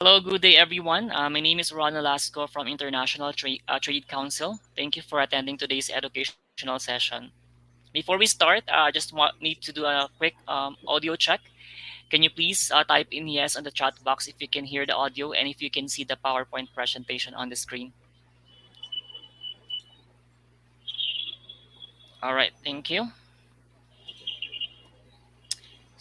Hello, good day, everyone. My name is Ron Velasco from International Trade Council. Thank you for attending today's educational session. Before we start, I just need to do a quick audio check. Can you please type in yes on the chat box if you can hear the audio and if you can see the PowerPoint presentation on the screen? All right, thank you.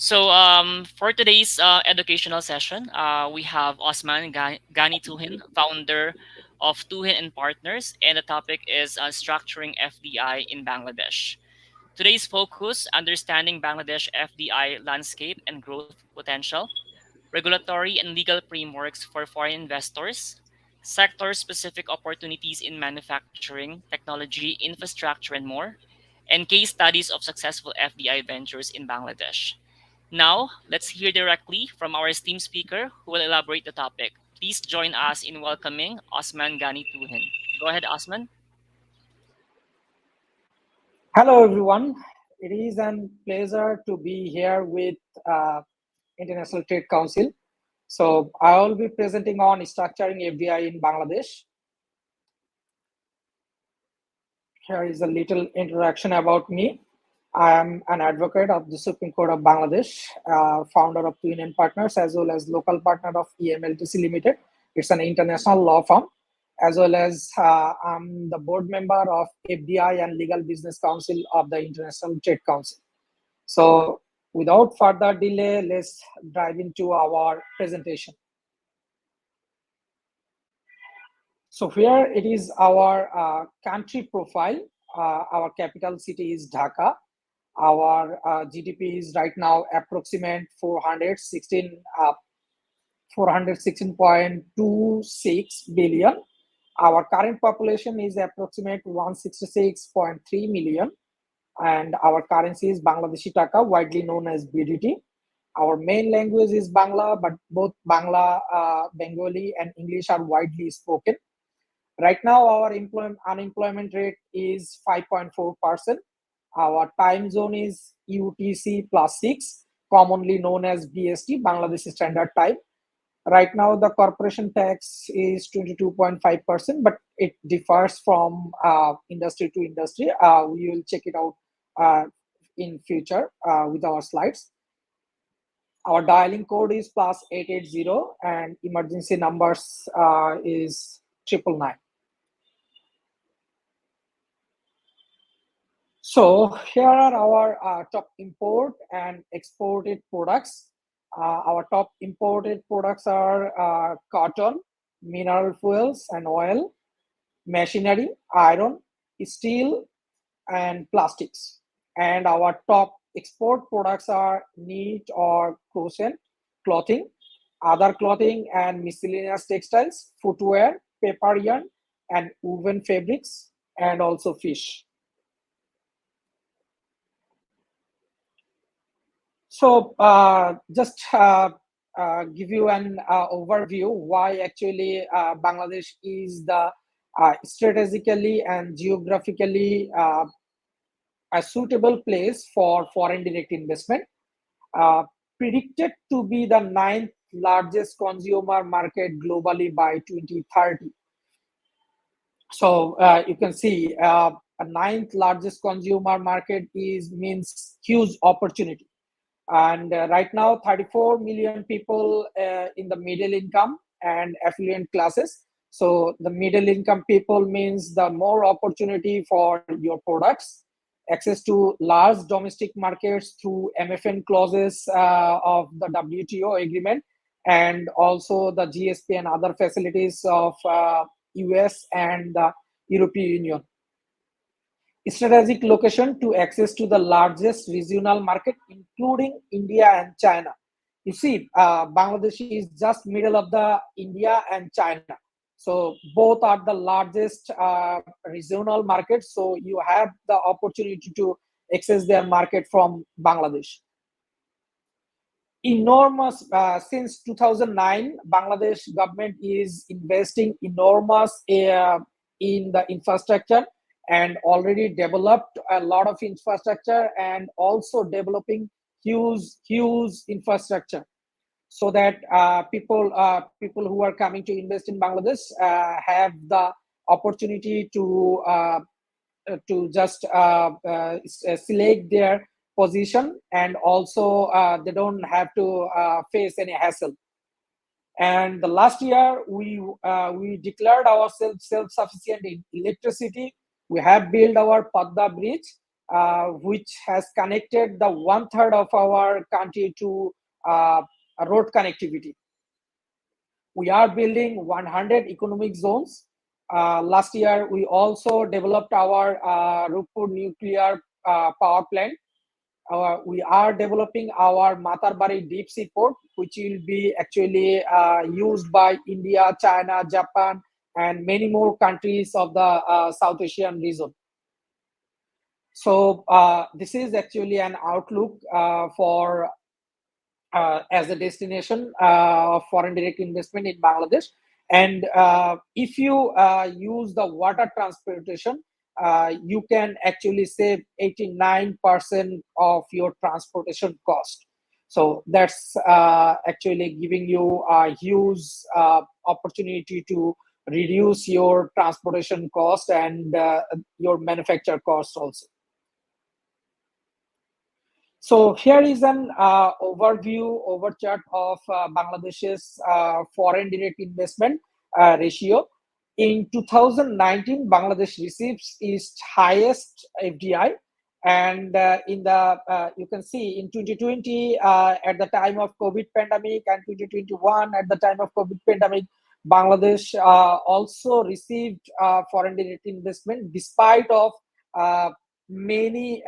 For today's educational session, we have Osman Ghani Tuhin, founder of Tuhin and Partners, and the topic is structuring FDI in Bangladesh. Today's focus: understanding Bangladesh FDI landscape and growth potential, regulatory and legal frameworks for foreign investors, sector-specific opportunities in manufacturing, technology, infrastructure, and more, and case studies of successful FDI ventures in Bangladesh. Now, let's hear directly from our esteemed speaker who will elaborate the topic. Please join us in welcoming Osman Ghani Tuhin. Go ahead, Osman. Hello, everyone. It is a pleasure to be here with uh, International Trade Council. So I will be presenting on structuring FDI in Bangladesh. Here is a little introduction about me. I am an advocate of the Supreme Court of Bangladesh, founder of Twin and Partners, as well as local partner of EMLTC Limited. It's an international law firm, as well as I'm the board member of FDI and Legal Business Council of the International Trade Council. So without further delay, let's dive into our presentation. So here it is our country profile. Our capital city is Dhaka. Our GDP is right now approximate 416.26 billion. Our current population is approximate 166.3 million, and our currency is Bangladeshi Taka, widely known as BDT. Our main language is Bangla, but both Bangla, Bengali, and English are widely spoken. Right now, our unemployment rate is 5.4%. Our time zone is UTC +6, commonly known as BST, Bangladesh Standard Time. Right now, the corporation tax is 22.5%, but it differs from industry to industry. We will check it out in future with our slides. Our dialing code is +880, and emergency numbers is 999. So here are our top import and exported products. Our top imported products are cotton, mineral fuels and oil, machinery, iron, steel, and plastics. And our top export products are knit or crochet, clothing, other clothing and miscellaneous textiles, footwear, paper yarn, and woven fabrics, and also fish. So just give you an overview why actually Bangladesh is the strategically and geographically a suitable place for foreign direct investment. Uh, Predicted to be the ninth largest consumer market globally by 2030. So you can see a ninth largest consumer market is means huge opportunity. And right now 34 million people in the middle income and affluent classes. So the middle income people means the more opportunity for your products, access to large domestic markets through MFN clauses of the WTO agreement, and also the GSP and other facilities of US and the European Union. Strategic location to access to the largest regional market, including India and China. You see, Bangladesh is just middle of the India and China. So both are the largest regional markets. So you have the opportunity to access their market from Bangladesh. Enormous since 2009, Bangladesh government is investing enormous in the infrastructure and already developed a lot of infrastructure and also developing huge infrastructure. so that people who are coming to invest in Bangladesh have the opportunity to just select their position, and also they don't have to face any hassle. And the last year, we declared ourselves self-sufficient in electricity. We have built our Padda Bridge, which has connected the one-third of our country to uh, road connectivity. We are building 100 economic zones. Last year, we also developed our Rupur nuclear power plant. We are developing our Matarbari deep sea port, which will be actually used by India, China, Japan, and many more countries of the South Asian region. So this is actually an outlook for as a destination of foreign direct investment in Bangladesh. And if you use the water transportation, you can actually save 89% of your transportation cost. So that's actually giving you a huge opportunity to reduce your transportation cost and your manufacture cost also. So here is an over chart of Bangladesh's foreign direct investment ratio. In 2019, Bangladesh receives its highest FDI, and in the you can see in 2020 at the time of COVID pandemic, and 2021 at the time of COVID pandemic, Bangladesh also received foreign direct investment uh, many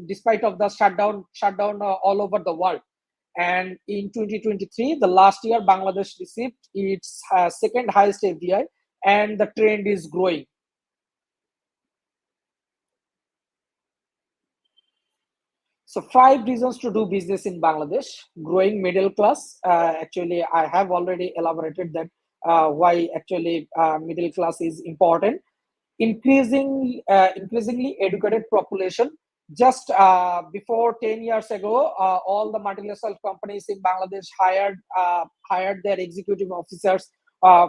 despite of the shutdown all over the world. And in 2023, the last year, Bangladesh received its second highest FDI, and the trend is growing. So 5 reasons to do business in Bangladesh. Growing middle class. Actually, I have already elaborated that why actually middle class is important. Increasingly educated population. Just before 10 years ago, all the multinational companies in Bangladesh hired their executive officers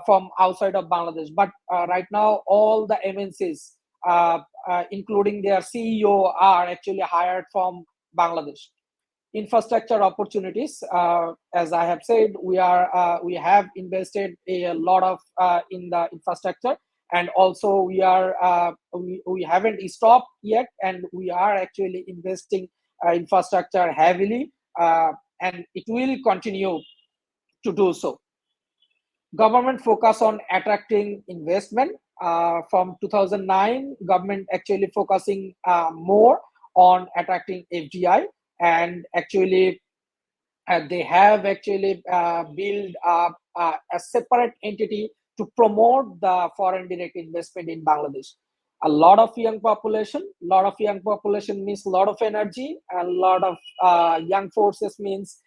from outside of Bangladesh. But right now, all the MNCs, including their CEO, are actually hired from Bangladesh. Infrastructure opportunities. As I have said, we have invested a lot of in the infrastructure, and also we haven't stopped yet, and we are actually investing infrastructure heavily, and it will continue to do so. Government focus on attracting investment. From 2009, government actually focusing more on attracting FDI, and actually they have actually built a separate entity to promote the foreign direct investment in Bangladesh. A lot of young population means a lot of energy, and a lot of young forces means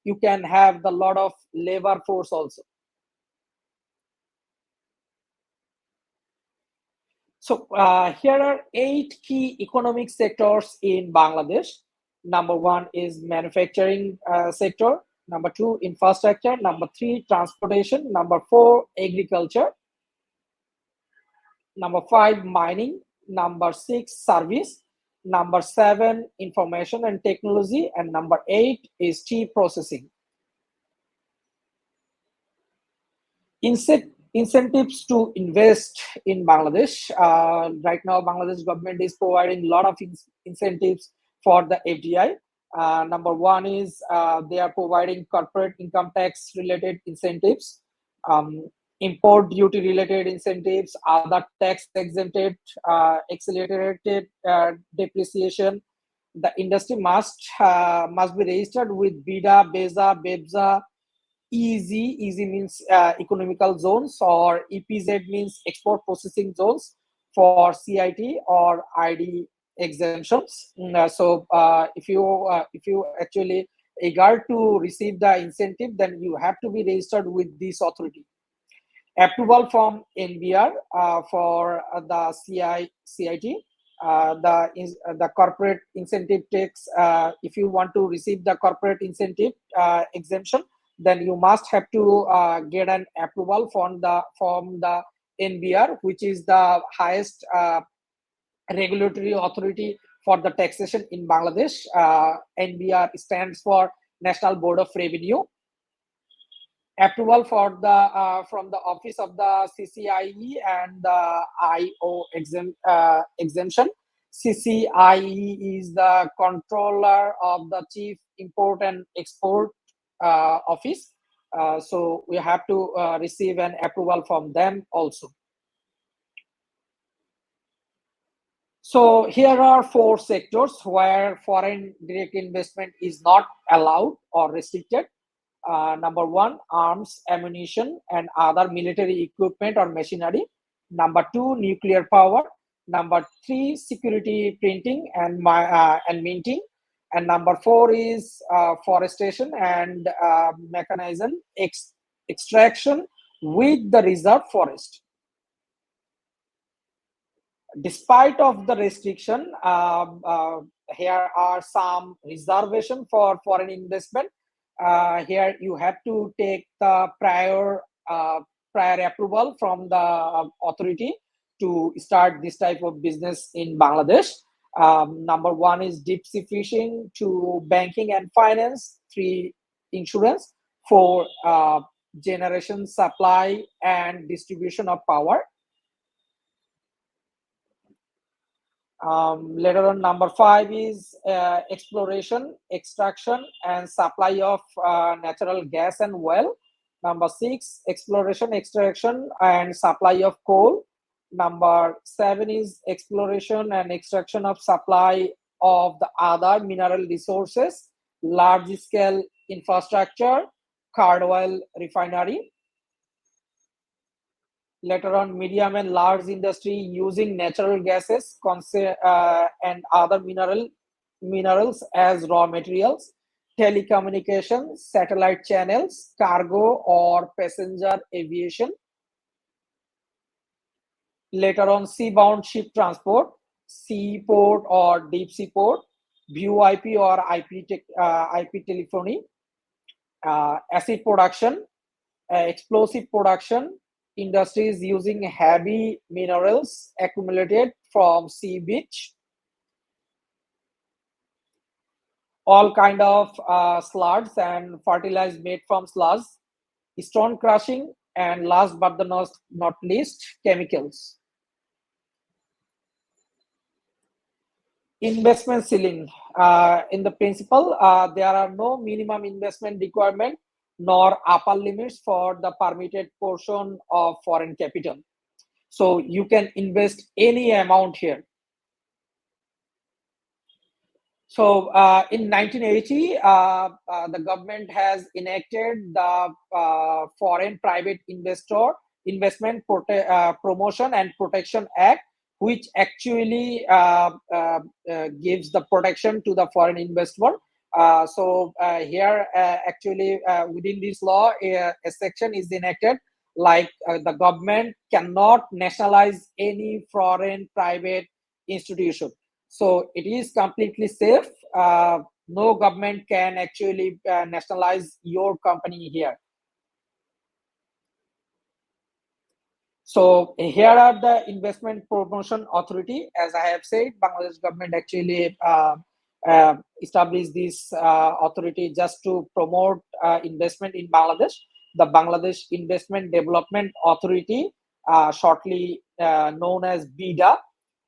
you can have the lot of labor force also. So here are 8 key economic sectors in Bangladesh. Number one is manufacturing sector. Number two, infrastructure. Number three, transportation. Number four, agriculture. Number five, mining. Number six, service. Number seven, information and technology. And number eight is tea processing. Incentives to invest in Bangladesh. Right now, Bangladesh government is providing a lot of incentives for the FDI. Number one is they are providing corporate income tax related incentives, um, import duty related incentives, other tax exempted, accelerated depreciation. The industry must be registered with BIDA, BEZA, BEBZA. EZ means economical zones, or EPZ means export processing zones for CIT or ID exemptions. If you actually eager to receive the incentive, then you have to be registered with this authority. Approval from NBR for the CIT. the corporate incentive tax. If you want to receive the corporate incentive exemption, then you must have to get an approval from the NBR, which is the highest regulatory authority for the taxation in Bangladesh. NBR stands for National Board of Revenue. Approval for the from the office of the CCIE and the exemption. CCIE is the controller of the Chief Import and Export Office. So we have to receive an approval from them also. So here are four sectors where foreign direct investment is not allowed or restricted. Number one, arms, ammunition, and other military equipment or machinery. Number two, nuclear power. Number three, security printing and minting. And number four is forestation and mechanization extraction with the reserve forest. Despite of the restriction, here are some reservation for foreign investment. Here you have to take the prior approval from the authority to start this type of business in Bangladesh. Number one is deep sea fishing, two banking and finance, three insurance, four generation, supply and distribution of power. Later on, number five is exploration, extraction, and supply of natural gas and oil. Number six, exploration, extraction, and supply of coal. Number seven is exploration and extraction of supply of the other mineral resources, large scale infrastructure, crude oil refinery. Later on, medium and large industry using natural gases and other minerals as raw materials, telecommunications, satellite channels, cargo or passenger aviation. Later on, seabound ship transport, seaport or deep sea port, VoIP or IP telephony, acid production, explosive production, industries using heavy minerals accumulated from sea beach, all kind of slugs and fertilized made from slugs, stone crushing, and last but the not least, chemicals. Investment ceiling. In the principle, there are no minimum investment requirement nor upper limits for the permitted portion of foreign capital. So you can invest any amount here. So in 1980, the government has enacted the Foreign Private Investor Investment Promotion and Protection Act, which actually gives the protection to the foreign investor. So here, actually, within this law, a section is enacted like the government cannot nationalize any foreign private institution. So it is completely safe. No government can actually nationalize your company here. So here are the investment promotion authority. As I have said, Bangladesh government actually established this authority just to promote investment in Bangladesh. The Bangladesh Investment Development Authority, shortly known as BIDA,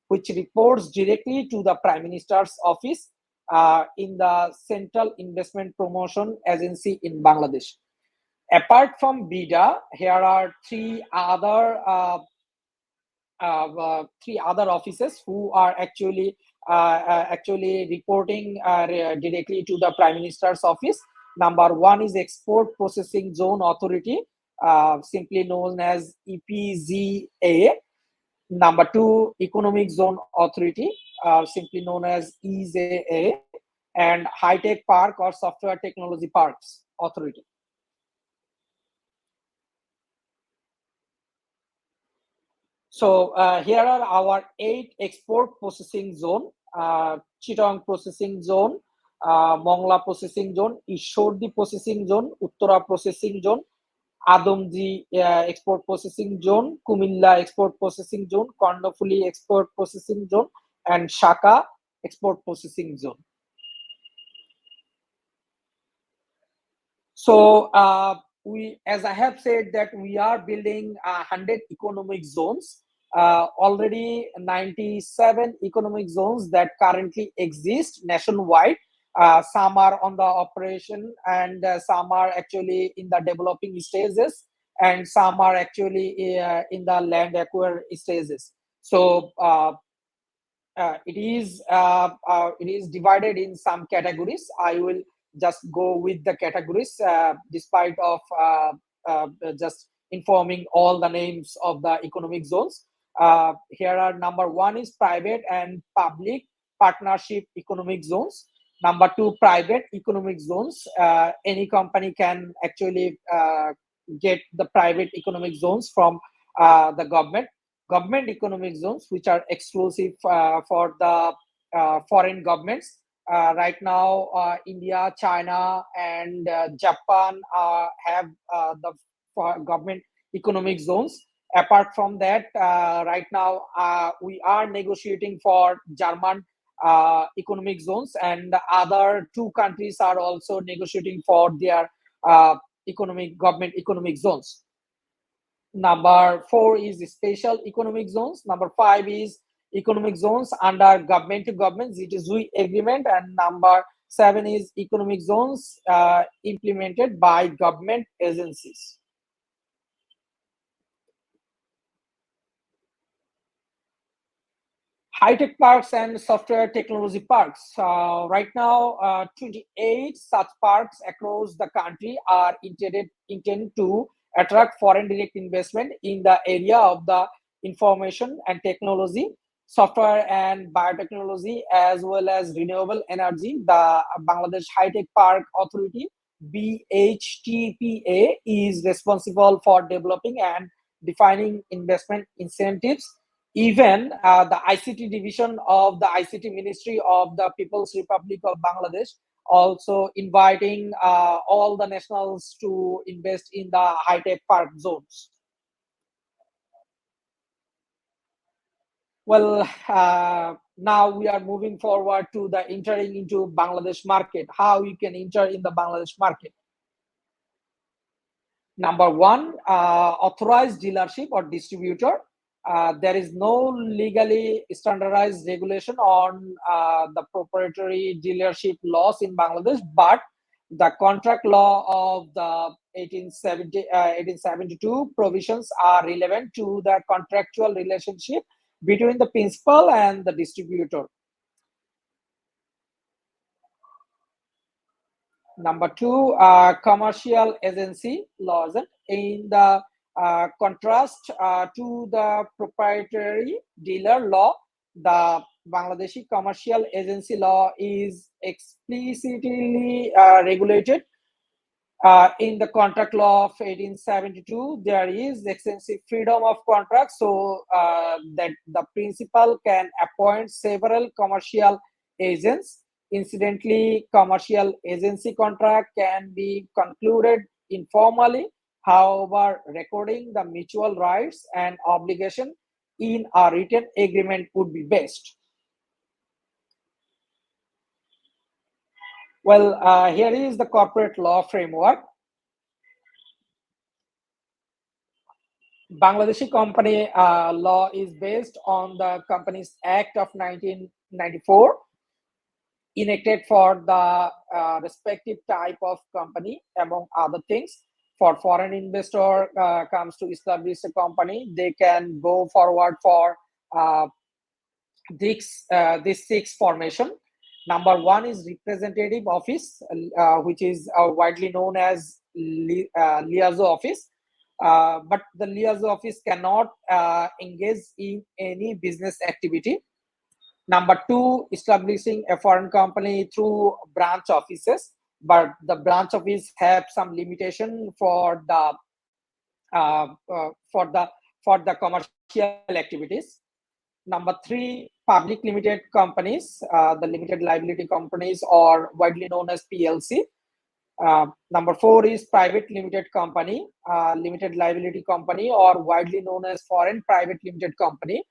which reports directly to the Prime Minister's office in the Central Investment Promotion Agency in Bangladesh. Apart from BIDA, here are three other offices who are actually reporting directly to the Prime Minister's office. Number one is Export Processing Zone Authority, simply known as EPZA. Number two, Economic Zone Authority, simply known as EZA, and High Tech Park or Software Technology Parks Authority. So here are our 8 export processing zone: Chittagong processing zone, Mongla processing zone, Ishordi processing zone, Uttara processing zone, Adamji export processing zone, Kumilla export processing zone, Kondofuli export processing zone, and Shaka export processing zone. So as I have said, that we are building 100 economic zones. Already 97 economic zones that currently exist nationwide. Some are on the operation, and some are actually in the developing stages, and some are actually in the land acquire stages. So it is divided in some categories. I will just go with the categories, despite of just informing all the names of the economic zones. Here are: number one is private and public partnership economic zones. Number two, private economic zones. Any company can actually get the private economic zones from the government economic zones, which are exclusive for the foreign governments. Right now, India, China, and Japan have the government economic zones. Apart from that, right now we are negotiating for German economic zones, and the other two countries are also negotiating for their government economic zones. Number four is special economic zones. Number five is economic zones under government to government GTZUI agreement. And number seven is economic zones implemented by government agencies. High-tech parks and software technology parks. Right now, 28 such parks across the country are intended to attract foreign direct investment in the area of the information and technology, software and biotechnology, as well as renewable energy. The Bangladesh High-Tech Park Authority, BHTPA, is responsible for developing and defining investment incentives. Even the ICT division of the ICT Ministry of the People's Republic of Bangladesh also inviting all the nationals to invest in the high-tech park zones. Well, now we are moving forward to the entering into Bangladesh market. How you can enter in the Bangladesh market? Number one, authorized dealership or distributor. There is no legally standardized regulation on the proprietary dealership laws in Bangladesh, but the contract law of the 1872 provisions are relevant to the contractual relationship between the principal and the distributor. Number two, commercial agency laws. In the contrast to the proprietary dealer law, the Bangladeshi commercial agency law is explicitly regulated. In the contract law of 1872, there is extensive freedom of contract, so that the principal can appoint several commercial agents. Incidentally, commercial agency contract can be concluded informally. However, recording the mutual rights and obligation in a written agreement would be best. Well, here is the corporate law framework. Bangladeshi company law is based on the Companies Act of 1994, enacted for the respective type of company, among other things. For foreign investor comes to establish a company, they can go forward for uh, this six formation. Number one is representative office, which is widely known as liaison office. But the liaison office cannot engage in any business activity. Number two, establishing a foreign company through branch offices, but the branch office have some limitation for the for the commercial activities. Number three, public limited companies, the limited liability companies, or widely known as PLC. Number four is private limited company, limited liability company, or widely known as foreign private limited company.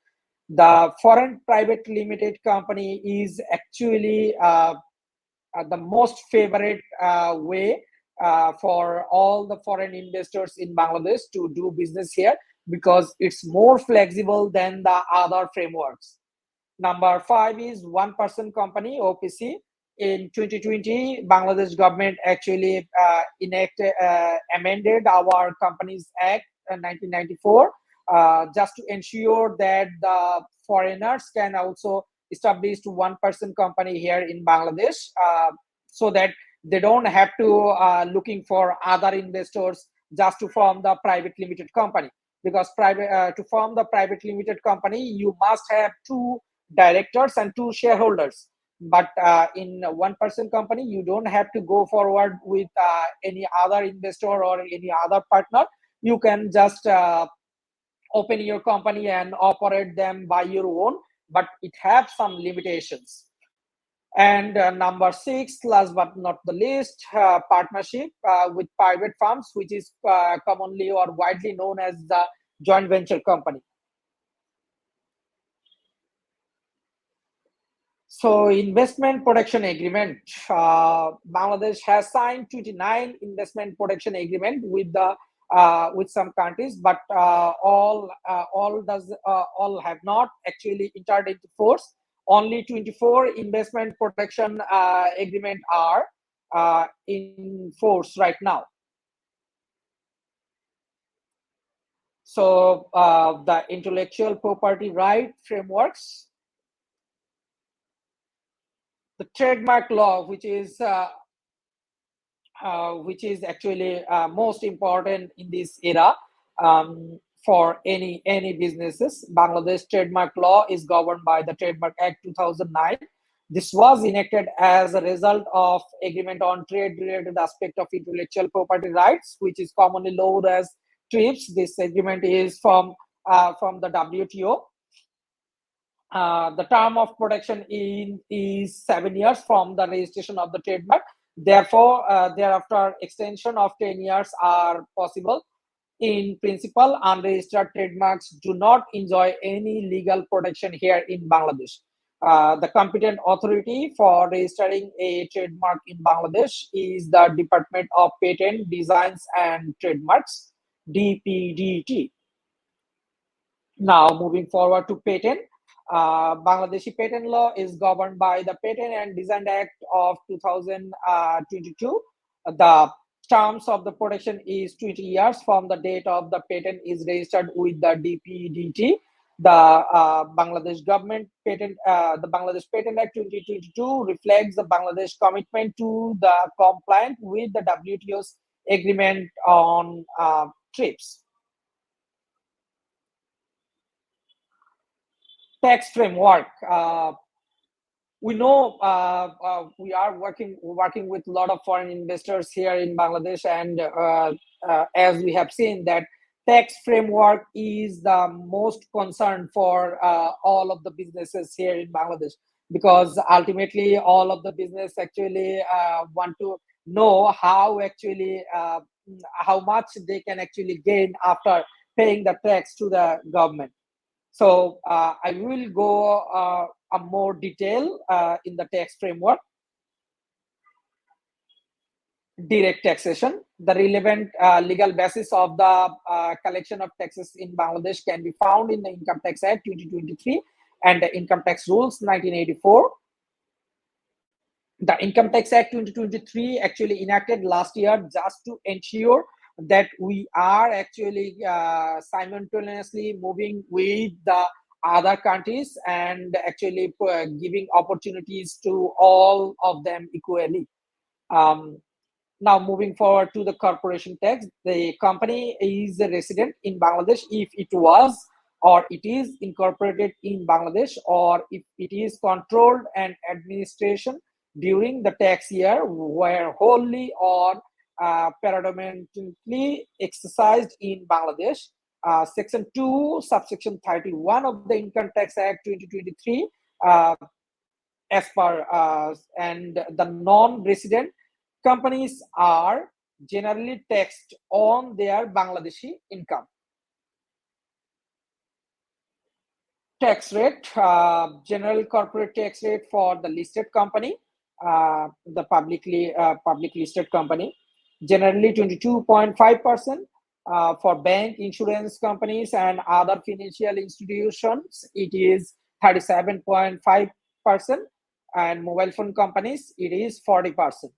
The foreign private limited company is actually the most favorite way for all the foreign investors in Bangladesh to do business here, because it's more flexible than the other frameworks. Number five is one person company, OPC. In 2020, Bangladesh government actually amended our Companies Act 1994, just to ensure that the foreigners can also establish one person company here in Bangladesh, so that they don't have to looking for other investors just to form the private limited company. Because private to form the private limited company, you must have two directors and two shareholders. But in a one person company, you don't have to go forward with any other investor or any other partner. You can just open your company and operate them by your own, but it has some limitations. And number six, last but not the least, partnership with private firms, which is commonly or widely known as the joint venture company. So, investment protection agreement. Bangladesh has signed 29 investment protection agreement with some countries, but all have not actually entered into force. Only 24 investment protection agreement are in force right now. So, the intellectual property right frameworks, the trademark law, which is actually most important in this era, for any businesses. Bangladesh trademark law is governed by the Trademark Act 2009. This was enacted as a result of agreement on trade-related aspect of intellectual property rights, which is commonly known as TRIPS. This agreement is from the WTO. The term of protection is 7 years from the registration of the trademark. Therefore, thereafter, extension of 10 years are possible. In principle, unregistered trademarks do not enjoy any legal protection here in Bangladesh. The competent authority for registering a trademark in Bangladesh is the Department of Patent, Designs and Trademarks, DPDT. Now, moving forward to patent. Bangladeshi patent law is governed by the Patent and Design Act of 2022. The terms of the protection is 20 years from the date of the patent is registered with the DPDT. The Bangladesh Patent Act 2022 reflects the Bangladesh commitment to the compliant with the WTO's agreement on TRIPS. Tax framework. We know we are working with a lot of foreign investors here in Bangladesh, and as we have seen that tax framework is the most concern for all of the businesses here in Bangladesh, because ultimately all of the business actually want to know how much they can actually gain after paying the tax to the government. So I will go a more detail in the tax framework. Direct taxation. The relevant legal basis of the collection of taxes in Bangladesh can be found in the Income Tax Act 2023 and the Income Tax Rules 1984. The Income Tax Act 2023 actually enacted last year just to ensure that we are actually simultaneously moving with the other countries and actually giving opportunities to all of them equally. Um, Now, moving forward to the corporation tax, the company is a resident in Bangladesh if it was or it is incorporated in Bangladesh, or if it is controlled and administration during the tax year were wholly or predominantly exercised in Bangladesh. Section 2, subsection 31 of the Income Tax Act 2023, uh, as per and the non-resident companies are generally taxed on their Bangladeshi income. Tax rate, general corporate tax rate for the listed company, the public listed company, generally 22.5%. For bank, insurance companies, and other financial institutions, it is 37.5%, and mobile phone companies, it is 40%.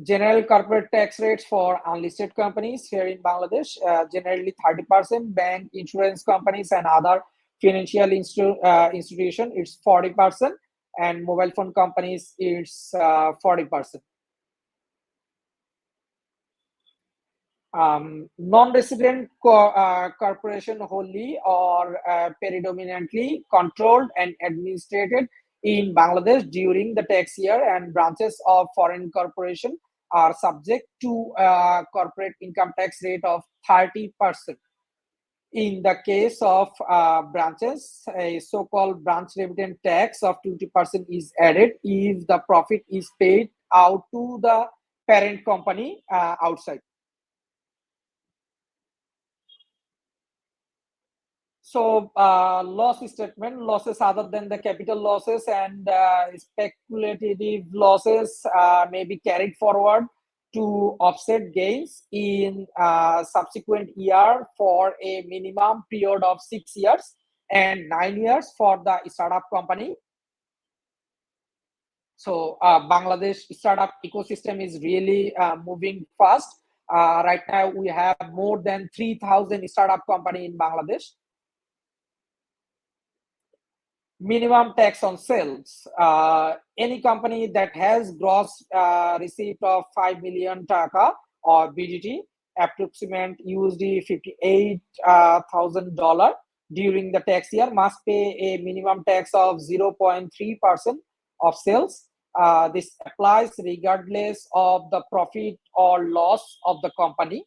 General corporate tax rates for unlisted companies here in Bangladesh, generally 30%. Bank, insurance companies, and other financial institution, it's 40%, and mobile phone companies, it's 40%. Non-resident corporation wholly or predominantly controlled and administered in Bangladesh during the tax year, and branches of foreign corporation are subject to corporate income tax rate of 30%. In the case of branches, a so-called branch resident tax of 20% is added if the profit is paid out to the parent company outside. So loss statement, losses other than the capital losses and speculative losses may be carried forward to offset gains in subsequent year for a minimum period of 6 years and 9 years for the startup company. So Bangladesh startup ecosystem is really moving fast. Right now, we have more than 3,000 startup company in Bangladesh. Minimum tax on sales. Any company that has gross receipt of 5 million taka or BDT, approximate USD $58,000 during the tax year, must pay a minimum tax of 0.3% of sales. This applies regardless of the profit or loss of the company.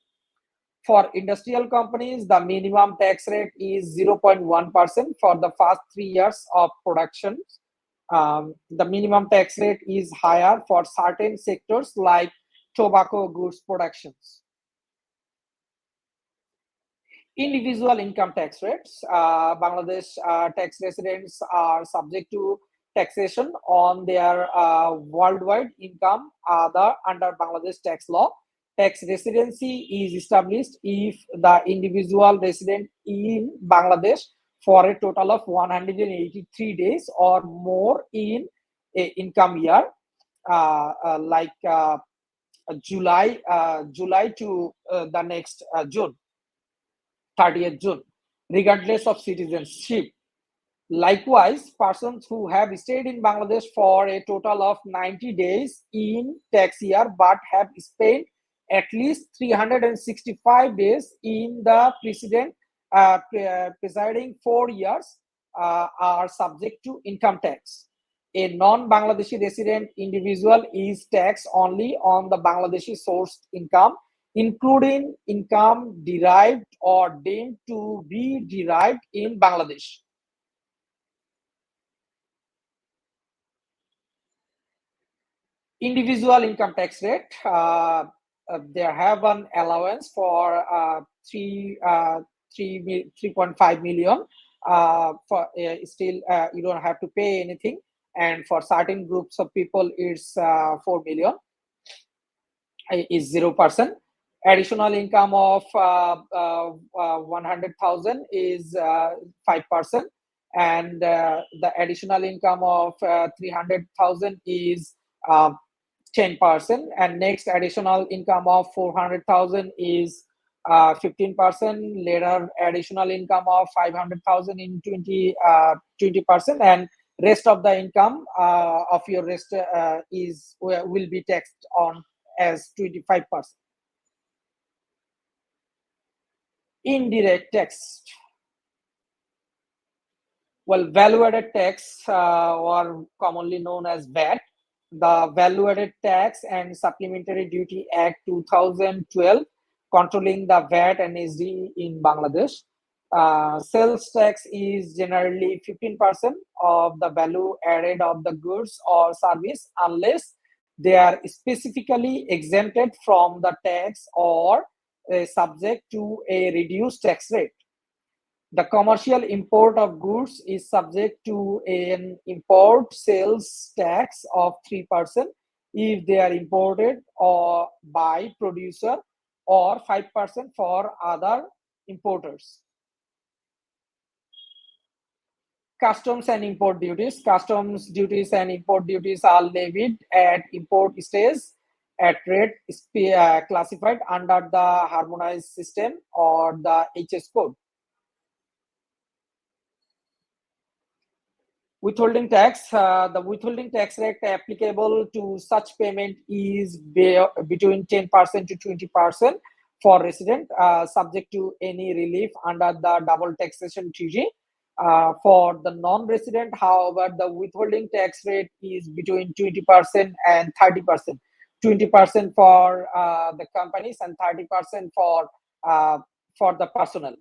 For industrial companies, the minimum tax rate is 0.1% for the first 3 years of production. The minimum tax rate is higher for certain sectors like tobacco goods productions. Individual income tax rates. Bangladesh tax residents are subject to taxation on their worldwide income under Bangladesh tax law. Tax residency is established if the individual resident in Bangladesh for a total of 183 days or more in a income year, like July to the next June, 30th June, regardless of citizenship. Likewise, persons who have stayed in Bangladesh for a total of 90 days in tax year but have spent at least 365 days in the preceding 4 years are subject to income tax. A non-Bangladeshi resident individual is taxed only on the Bangladeshi sourced income, including income derived or deemed to be derived in Bangladesh. Individual income tax rate. They have an allowance for 3.5 million. For still, you don't have to pay anything, and for certain groups of people, it's 4 million. Is 0%. Additional income of 100,000 is 5%, and the additional income of 300,000 is 10%, and next additional income of 400,000 is 15%. Later, additional income of 500,000 in 20%, and rest of the income of your rest will be taxed on as 25%. Indirect tax. Well, value-added tax, or commonly known as VAT, the Value-Added Tax and Supplementary Duty Act 2012 controlling the VAT and SD in Bangladesh. Sales tax is generally 15% of the value added of the goods or service unless they are specifically exempted from the tax or subject to a reduced tax rate. The commercial import of goods is subject to an import sales tax of 3% if they are imported or by producer, or 5% for other importers. Customs and import duties. Customs duties and import duties are levied at import stage at rate classified under the harmonized system or the HS code. Withholding tax. The withholding tax rate applicable to such payment is between 10% to 20% for resident, subject to any relief under the double taxation treaty. For the non-resident, however, the withholding tax rate is between 20% and 30%. 20% for the companies and 30% for the personnel.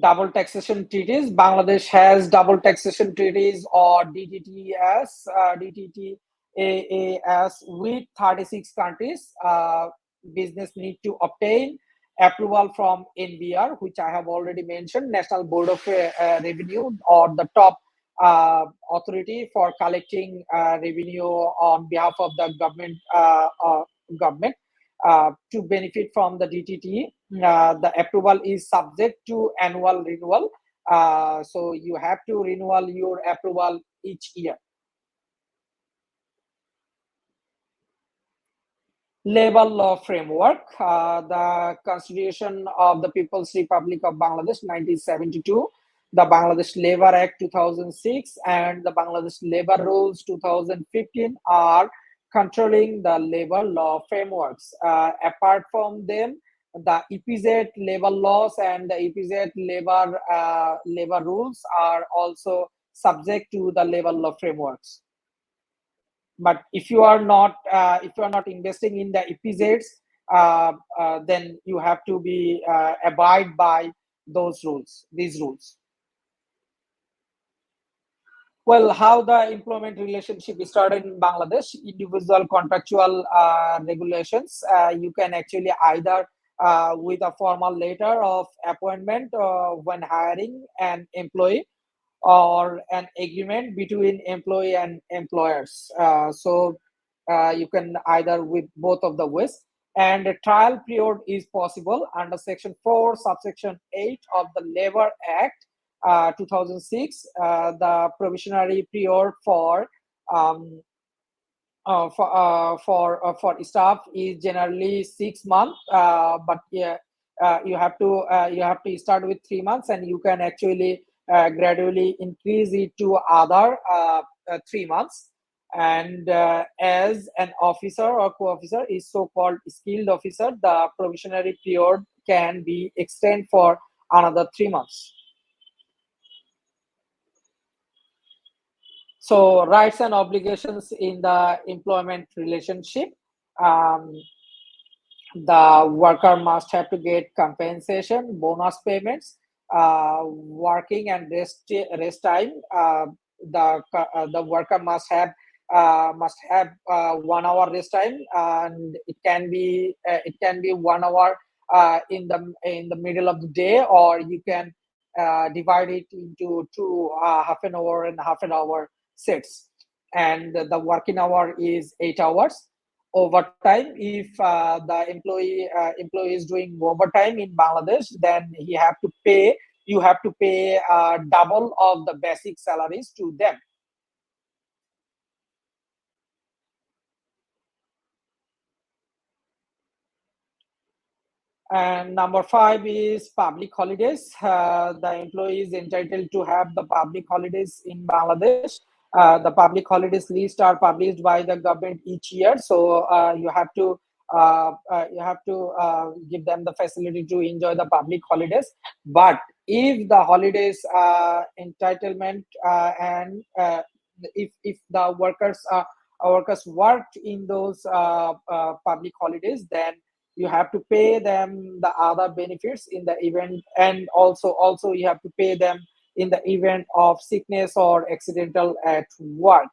Double taxation treaties. Bangladesh has double taxation treaties or DTTAAS with 36 countries. Business need to obtain approval from NBR, which I have already mentioned, National Board of Revenue, or the top authority for collecting revenue on behalf of the government. To benefit from the DTT, the approval is subject to annual renewal. So you have to renew your approval each year. Labor law framework. The Constitution of the People's Republic of Bangladesh 1972, the Bangladesh Labor Act 2006, and the Bangladesh Labor Rules 2015 are controlling the labor law frameworks. Apart from them, the EPZ labor laws and the EPZ labor rules are also subject to the labor law frameworks. But if you are not investing in the EPZs, then you have to be abide by these rules. Well, how the employment relationship is started in Bangladesh, individual contractual regulations. You can actually either with a formal letter of appointment when hiring an employee, or an agreement between employee and employers. So you can either with both of the ways. And a trial period is possible under Section 4, subsection 8 of the Labor Act 2006. The probationary period um, for staff is generally 6 months, but yeah, you have to start with 3 months, and you can actually gradually increase it to other 3 months. And as an officer or co-officer is so-called skilled officer, the probationary period can be extended for another 3 months. So rights and obligations in the employment relationship. Um, the worker must have to get compensation, bonus payments, working and rest time. The worker must have 1 hour rest time, and it can be 1 hour in the middle of the day, or you can divide it into two half an hour and half an hour sets. And the working hour is 8 hours. Overtime, if the employee is doing overtime in Bangladesh, then you have to pay double of the basic salaries to them. And number 5 is public holidays. The employee is entitled to have the public holidays in Bangladesh. The public holidays list are published by the government each year, so you have to give them the facility to enjoy the public holidays. But if the holidays entitlement and if the workers workers worked in those public holidays, then you have to pay them the other benefits in the event, and also you have to pay them in the event of sickness or accidental at work.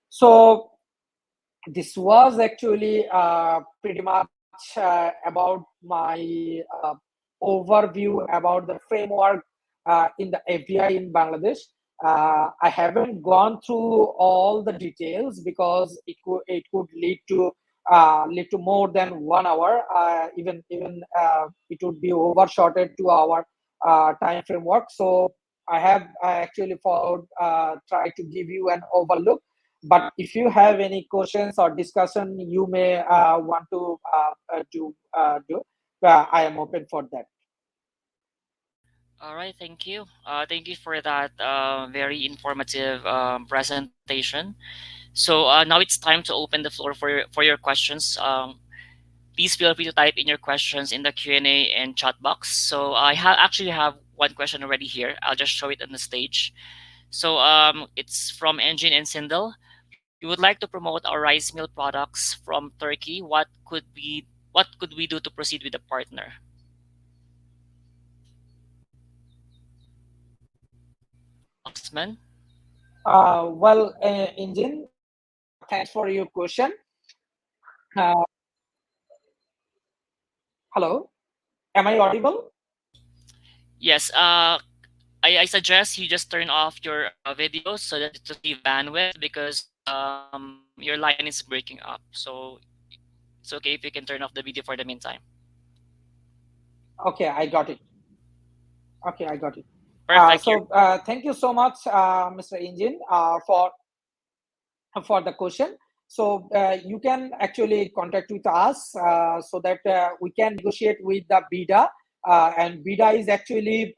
So this was actually pretty much about my overview about the framework in the FDI in Bangladesh. I haven't gone through all the details because it could lead to more than 1 hour. Even it would be overshorted to our time framework. So I actually followed, try to give you an overlook, but if you have any questions or discussion you may want to do, I am open for that. All right, thank you. Thank you for that very informative presentation. So now it's time to open the floor for your questions. Please feel free to type in your questions in the Q&A and chat box. So actually have one question already here. I'll just show it on the stage. So it's from Engine and Sindel. We would like to promote our rice meal products from Turkey. What could we do to proceed with a partner? Osman? Engine, thanks for your question. uh, Hello, am I audible? Yes. I suggest you just turn off your video so that to save bandwidth because your line is breaking up. So it's okay if you can turn off the video for the meantime. Okay, I got it. Okay, I got it. Perfect. You're Thank you so much, Mr. Engine, for the question. So you can actually contact with us so that we can negotiate with the BIDA. And BIDA is actually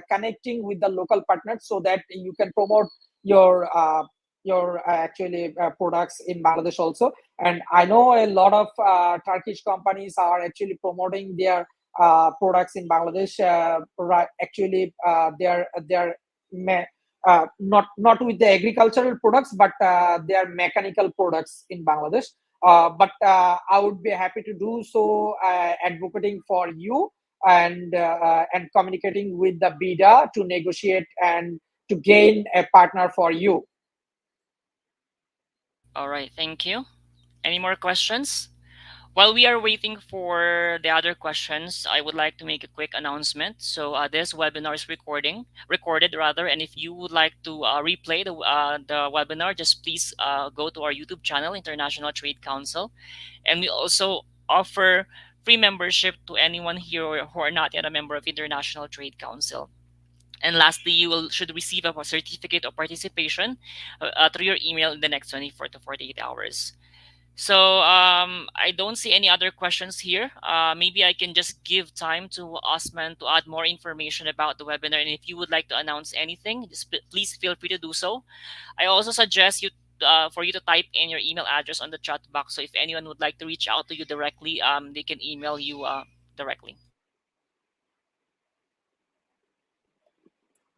connecting with the local partners so that you can promote your actually products in Bangladesh also. And I know a lot of Turkish companies are actually promoting their products in Bangladesh. Right, actually, they're not with the agricultural products, but they are mechanical products in Bangladesh. But I would be happy to do so, advocating for you and communicating with the BIDA to negotiate and to gain a partner for you. all right. Thank you. Any more questions? While we are waiting for the other questions, I would like to make a quick announcement. So this webinar is recorded rather, and if you would like to replay the webinar, just please go to our YouTube channel, International Trade Council, and we also offer free membership to anyone here who are not yet a member of International Trade Council. And lastly, you will should receive a certificate of participation through your email in the next 24 to 48 hours. So I don't see any other questions here. Maybe I can just give time to Osman to add more information about the webinar. And if you would like to announce anything, just please feel free to do so. I also suggest you for you to type in your email address on the chat box. So if anyone would like to reach out to you directly, they can email you directly.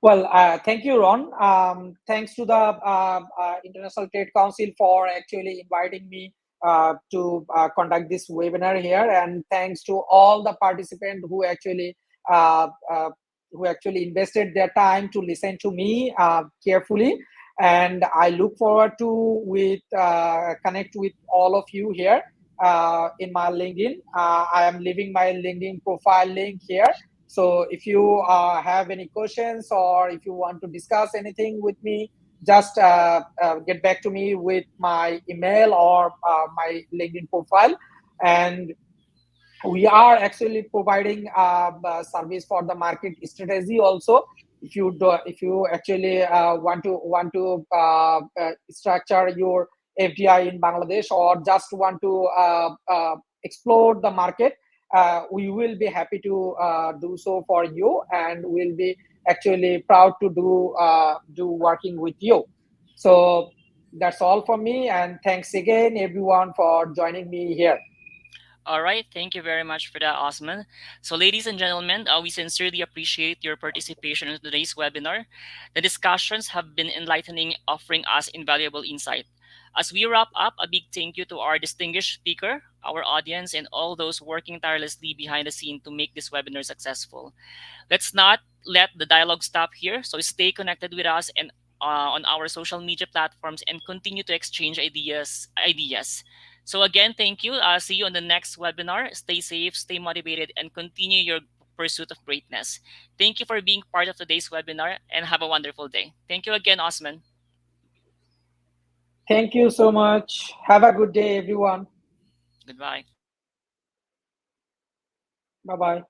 Well, thank you, Ron. Thanks to the International Trade Council for actually inviting me to conduct this webinar here, and thanks to all the participants uh, uh, who actually invested their time to listen to me carefully. And I look forward to with connect with all of you here in my LinkedIn. I am leaving my LinkedIn profile link here, so if you have any questions or if you want to discuss anything with me, just get back to me with my email or my LinkedIn profile. And we are actually providing service for the market strategy also. If you actually want to structure your FDI in Bangladesh, or just want to explore the market, we will be happy to do so for you, and we'll be actually proud to do working with you. So that's all for me, and thanks again everyone for joining me here. All right, thank you very much for that, Osman. So, ladies and gentlemen, we sincerely appreciate your participation in today's webinar. The discussions have been enlightening, offering us invaluable insight. As we wrap up, a big thank you to our distinguished speaker, our audience, and all those working tirelessly behind the scene to make this webinar successful. Let's not let the dialogue stop here. So stay connected with us and on our social media platforms and continue to exchange ideas. So again, thank you. See you on the next webinar. Stay safe, stay motivated, and continue your pursuit of greatness. Thank you for being part of today's webinar and have a wonderful day. Thank you again, Osman. Thank you so much. Have a good day, everyone. Goodbye. Bye bye.